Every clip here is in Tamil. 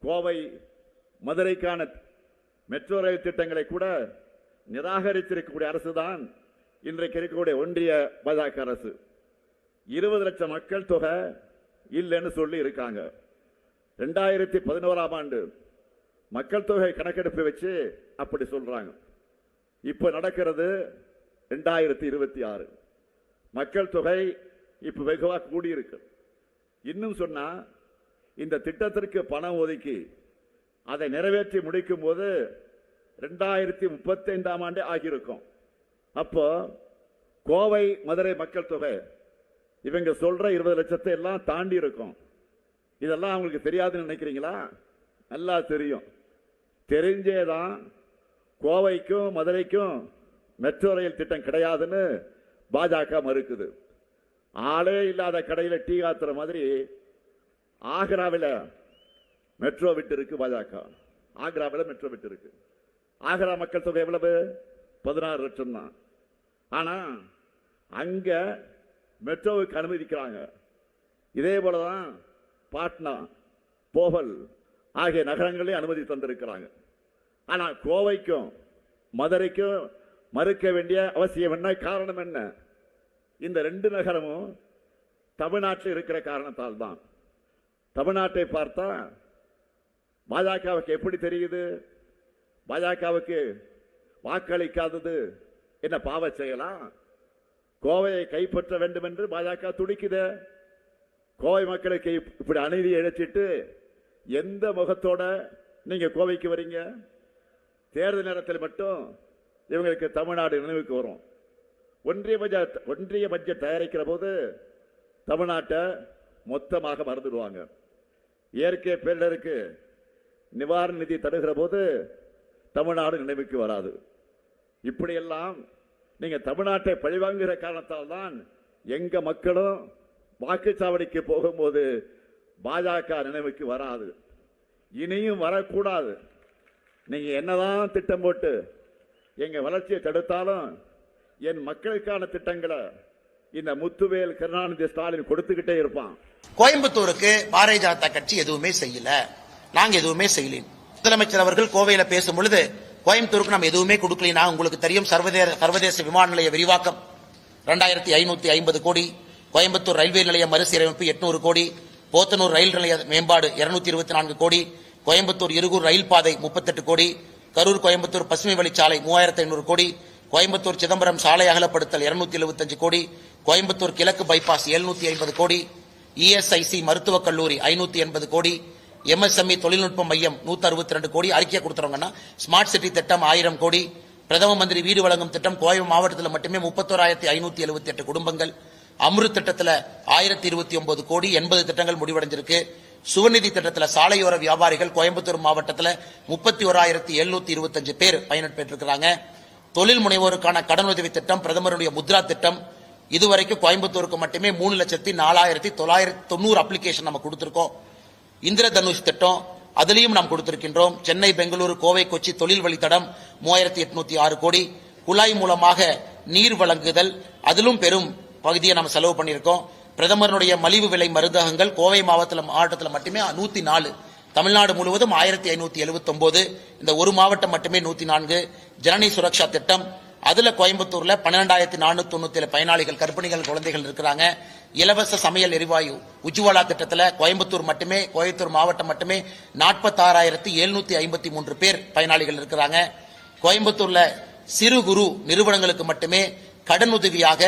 கோவை மதுரைக்கான மெட்ரோ ரயில் திட்டங்களை கூட நிராகரித்திருக்கக்கூடிய அரசுதான் இன்றைக்கு இருக்கக்கூடிய ஒன்றிய பாஜக அரசு. 20 லட்சம் மக்கள் தொகை இல்லைன்னு சொல்லி இருக்காங்க. 2011ஆம் ஆண்டு மக்கள் தொகை கணக்கெடுப்பு வச்சு அப்படி சொல்றாங்க. இப்ப நடக்கிறது 2026. மக்கள் தொகை இப்ப வெகுவா கூடியிருக்கு. இன்னும் சொன்னா இந்த திட்டத்திற்கு பணம் ஒதுக்கி அதை நிறைவேற்றி முடிக்கும் போது 2035ஆம் ஆண்டு ஆகியிருக்கும். அப்போ கோவை மதுரை மக்கள் தொகை இவங்க சொல்ற 20 லட்சத்தை எல்லாம் தாண்டி இருக்கும். இதெல்லாம் அவங்களுக்கு தெரியாதுன்னு நினைக்கிறீங்களா? நல்லா தெரியும். தெரிஞ்சேதான் கோவைக்கும் மதுரைக்கும் மெட்ரோ ரயில் திட்டம் கிடையாதுன்னு பாஜக மறுக்குது. ஆளே இல்லாத கடையில் டீ காத்துற மாதிரி ஆக்ராவில் மெட்ரோ விட்டு இருக்கு பாஜக. ஆக்ராவில் மெட்ரோ விட்டு இருக்கு. ஆக்ரா மக்கள் தொகை எவ்வளவு? 16 லட்சம் தான். ஆனா அங்க மெட்ரோவுக்கு அனுமதிக்கிறாங்க. இதே போலதான் பாட்னா, போகல் ஆகிய நகரங்களே அனுமதி தந்திருக்கிறாங்க. ஆனா கோவைக்கும் மதுரைக்கும் மறுக்க வேண்டிய அவசியம் என்ன? காரணம் என்ன? இந்த 2 நகரமும் தமிழ்நாட்டில் இருக்கிற காரணத்தால் தான். தமிழ்நாட்டை பார்த்தா பாஜகவுக்கு எப்படி தெரியுது? பாஜகவுக்கு வாக்களிக்காதது என்ன பாவ செய்யலாம்? கோவையை கைப்பற்ற வேண்டும் என்று பாஜக துடிக்குது. கோவை மக்களுக்கு இப்படி அநீதி இழைச்சிட்டு எந்த முகத்தோட நீங்க கோவைக்கு வரீங்க? தேர்தல் நேரத்தில் மட்டும் இவங்களுக்கு தமிழ்நாடு நினைவுக்கு வரும். ஒன்றிய பட்ஜெட் தயாரிக்கிற போது தமிழ்நாட்டை மொத்தமாக மறந்துடுவாங்க. இயற்கை பேரிடருக்கு நிவாரண நிதி தருகிற போது தமிழ்நாடு நினைவுக்கு வராது. இப்படியெல்லாம் நீங்க தமிழ்நாட்டை பழிவாங்குகிற காரணத்தால் தான் எங்க மக்களும் வாக்குச்சாவடிக்கு போகும்போது பாஜக நினைவுக்கு வராது. இனியும் வரக்கூடாது. நீங்க என்னதான் திட்டம் போட்டு எங்க வளர்ச்சியை தடுத்தாலும் என் மக்களுக்கான திட்டங்களை இந்த முத்துவேல் கருணாநிதி ஸ்டாலின் கொடுத்துக்கிட்டே இருப்பான். கோயம்புத்தூருக்கு பாரதிய ஜனதா கட்சி எதுவுமே செய்யல, நாங்க எதுவுமே செய்யல. முதலமைச்சர் அவர்கள் கோவையில பேசும் பொழுது கோயம்புத்தூருக்கு நம்ம எதுவுமே கொடுக்கலனா, உங்களுக்கு தெரியும் சர்வதேச விமான நிலைய விரிவாக்கம் 2550 கோடி, கோயம்புத்தூர் ரயில்வே நிலைய மறுசீரமைப்பு 800 கோடி, போத்தனூர் ரயில் நிலைய மேம்பாடு 224 கோடி, கோயம்புத்தூர் இருகூர் ரயில் பாதை 38 கோடி, கரூர் கோயம்புத்தூர் பசுமை வழிச்சாலை 3500 கோடி, கோயம்புத்தூர் சிதம்பரம் சாலை அகலப்படுத்தல் 275 கோடி, கோயம்புத்தூர் கிழக்கு பைபாஸ் 750 கோடி, இஎஸ்ஐசி மருத்துவக் கல்லூரி 580 கோடி, எம்எஸ்எம்இ தொழில்நுட்ப மையம் 162 கோடி. அறிக்கை கொடுத்துறவங்கன்னா ஸ்மார்ட் சிட்டி திட்டம் 1000 கோடி, பிரதம மந்திரி வீடு வழங்கும் திட்டம் கோவை மாவட்டத்தில் மட்டுமே 31,578 குடும்பங்கள், அம்ருத் திட்டத்தில் 1029 கோடி, 80 திட்டங்கள் முடிவடைஞ்சிருக்கு. சுவநிதி திட்டத்தில் சாலையோர வியாபாரிகள் கோயம்புத்தூர் மாவட்டத்தில் 31,725 பேர் பயன்பெற்றிருக்கிறாங்க. தொழில் முனைவோருக்கான கடனுதவி திட்டம் பிரதமருடைய முத்ரா திட்டம் இதுவரைக்கும் கோயம்புத்தூருக்கு மட்டுமே 3,04,990 அப்ளிகேஷன் நம்ம கொடுத்திருக்கோம். இந்திர தனுஷ் திட்டம் அதிலையும் நாம் கொடுத்திருக்கின்றோம். சென்னை பெங்களூரு கோவை கொச்சி தொழில் வழித்தடம் 3806 கோடி, குழாய் மூலமாக நீர் வழங்குதல் அதிலும் பெரும் பகுதியை நாம் செலவு பண்ணியிருக்கோம். பிரதமருடைய மலிவு விலை மருந்தகங்கள் கோவை மாவட்டத்தில் மட்டுமே 104, தமிழ்நாடு முழுவதும் 1579, இந்த ஒரு மாவட்டம் மட்டுமே 104. ஜனனி சுரக்ஷா திட்டம் அதுல கோயம்புத்தூர்ல 12,497 பயனாளிகள் கர்ப்பிணிகள் குழந்தைகள் இருக்கிறாங்க. இலவச சமையல் எரிவாயு உஜ்வாலா திட்டத்தில் கோயம்புத்தூர் மாவட்டம் மட்டுமே 46,753 பேர் பயனாளிகள் இருக்கிறாங்க. கோயம்புத்தூர்ல சிறு குறு நிறுவனங்களுக்கு மட்டுமே கடனுதவியாக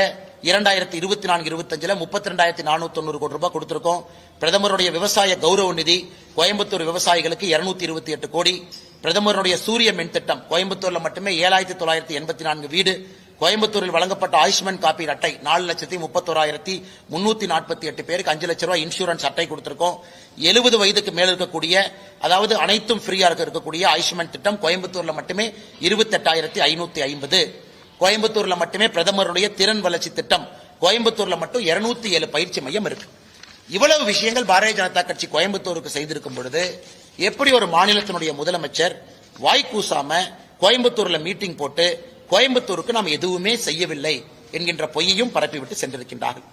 2024-25 32,490 கோடி ரூபாய் கொடுத்திருக்கோம். பிரதமருடைய விவசாய கௌரவ நிதி கோயம்புத்தூர் விவசாயிகளுக்கு 228 கோடி. பிரதமருடைய சூரிய மின் திட்டம் கோயம்புத்தூர்ல மட்டுமே 7,984 வீடு. கோயம்புத்தூரில் வழங்கப்பட்ட ஆயுஷ்மான் காப்பீடு அட்டை 4,31,348 பேருக்கு 5 லட்சம் ரூபாய் இன்சூரன்ஸ் அட்டை கொடுத்திருக்கோம். 70 வயதுக்கு மேல இருக்கக்கூடிய, அதாவது அனைத்தும் ஃப்ரீயா இருக்கக்கூடிய ஆயுஷ்மான் திட்டம் கோயம்புத்தூர்ல மட்டுமே 28,550. கோயம்புத்தூர்ல மட்டுமே பிரதமருடைய திறன் வளர்ச்சி திட்டம் கோயம்புத்தூர்ல மட்டும் 207 பயிற்சி மையம் இருக்கு. இவ்வளவு விஷயங்கள் பாரதிய ஜனதா கட்சி கோயம்புத்தூருக்கு செய்திருக்கும் பொழுது எப்படி ஒரு மாநிலத்தினுடைய முதலமைச்சர் வாய்க்கூசாம கோயம்புத்தூர்ல மீட்டிங் போட்டு கோயம்புத்தூருக்கு நாம் எதுவுமே செய்யவில்லை என்கின்ற பொய்யையும் பரப்பிவிட்டு சென்றிருக்கின்றார்கள்.